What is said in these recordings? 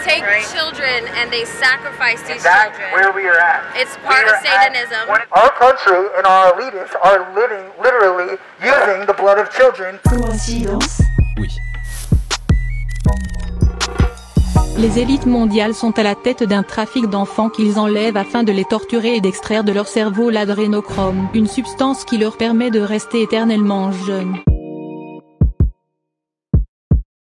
take children and they sacrifice these children. That's where we are at. It's part of Satanism. Our country and our elitists are living, literally using the blood of children. Coïncidence? Oui. Les élites mondiales sont à la tête d'un trafic d'enfants qu'ils enlèvent afin de les torturer et d'extraire de leur cerveau l'adrénochrome, une substance qui leur permet de rester éternellement jeunes.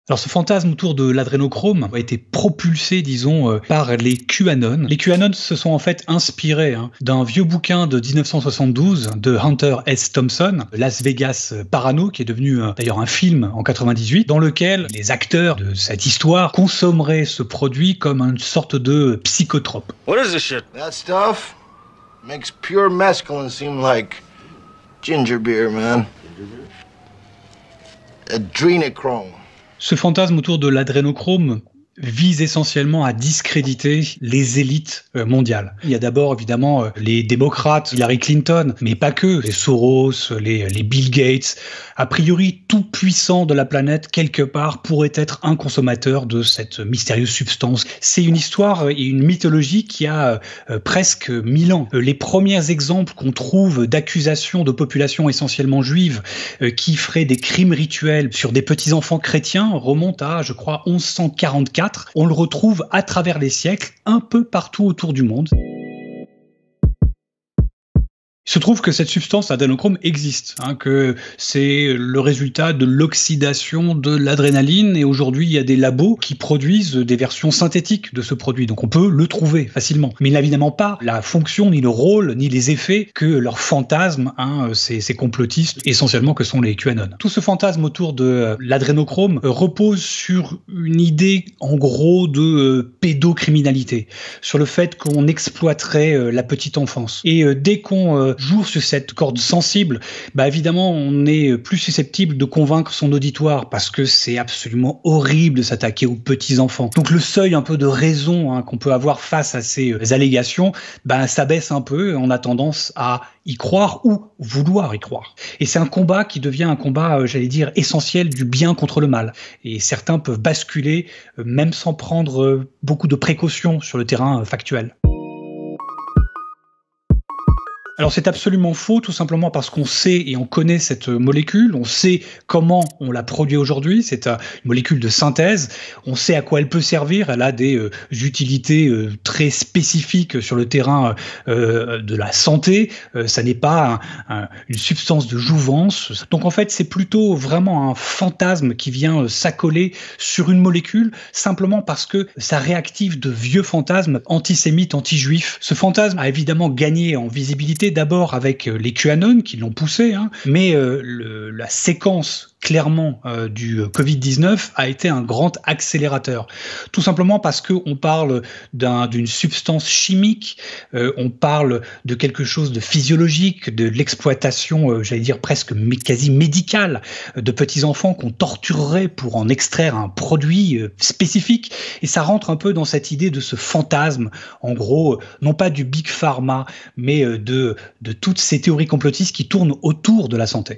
Alors ce fantasme autour de l'adrénochrome a été propulsé, disons, par les QAnon. Les QAnon se sont en fait inspirés d'un vieux bouquin de 1972 de Hunter S. Thompson, Las Vegas Parano, qui est devenu d'ailleurs un film en 98, dans lequel les acteurs de cette histoire consommeraient ce produit comme une sorte de psychotrope. What is this shit? That stuff makes pure mescaline seem like ginger beer, man. Adrenochrome. Ce fantasme autour de l'adrénochrome vise essentiellement à discréditer les élites mondiales. Il y a d'abord évidemment les démocrates, Hillary Clinton, mais pas que, les Soros, les Bill Gates. A priori, tout puissant de la planète, quelque part, pourrait être un consommateur de cette mystérieuse substance. C'est une histoire et une mythologie qui a presque 1000 ans. Les premiers exemples qu'on trouve d'accusations de populations essentiellement juives qui feraient des crimes rituels sur des petits-enfants chrétiens remontent à, je crois, 1144. On le retrouve à travers les siècles, un peu partout autour du monde. Il se trouve que cette substance, l'adrénochrome, existe, que c'est le résultat de l'oxydation de l'adrénaline, et aujourd'hui il y a des labos qui produisent des versions synthétiques de ce produit, donc on peut le trouver facilement. Mais il n'a évidemment pas la fonction, ni le rôle, ni les effets que leur fantasme, ces complotistes essentiellement que sont les QAnon. Tout ce fantasme autour de l'adrénochrome repose sur une idée en gros de pédocriminalité, sur le fait qu'on exploiterait la petite enfance. Et dès qu'on joue sur cette corde sensible, évidemment, on est plus susceptible de convaincre son auditoire parce que c'est absolument horrible de s'attaquer aux petits-enfants. Donc le seuil un peu de raison qu'on peut avoir face à ces allégations, ça baisse un peu et on a tendance à y croire ou vouloir y croire. Et c'est un combat qui devient un combat, j'allais dire, essentiel du bien contre le mal. Et certains peuvent basculer, même sans prendre beaucoup de précautions sur le terrain factuel. Alors c'est absolument faux, tout simplement parce qu'on sait et on connaît cette molécule, on sait comment on la produit aujourd'hui, c'est une molécule de synthèse, on sait à quoi elle peut servir, elle a des utilités très spécifiques sur le terrain de la santé, ça n'est pas une substance de jouvence, donc en fait c'est plutôt vraiment un fantasme qui vient s'accoler sur une molécule, simplement parce que ça réactive de vieux fantasmes antisémites, anti-juifs. Ce fantasme a évidemment gagné en visibilité, d'abord avec les QAnon qui l'ont poussé, mais la séquence clairement du Covid-19 a été un grand accélérateur. Tout simplement parce qu'on parle d'une substance chimique, on parle de quelque chose de physiologique, de l'exploitation, j'allais dire presque quasi médicale, de petits-enfants qu'on torturerait pour en extraire un produit spécifique. Et ça rentre un peu dans cette idée de ce fantasme, en gros, non pas du Big Pharma, mais de toutes ces théories complotistes qui tournent autour de la santé.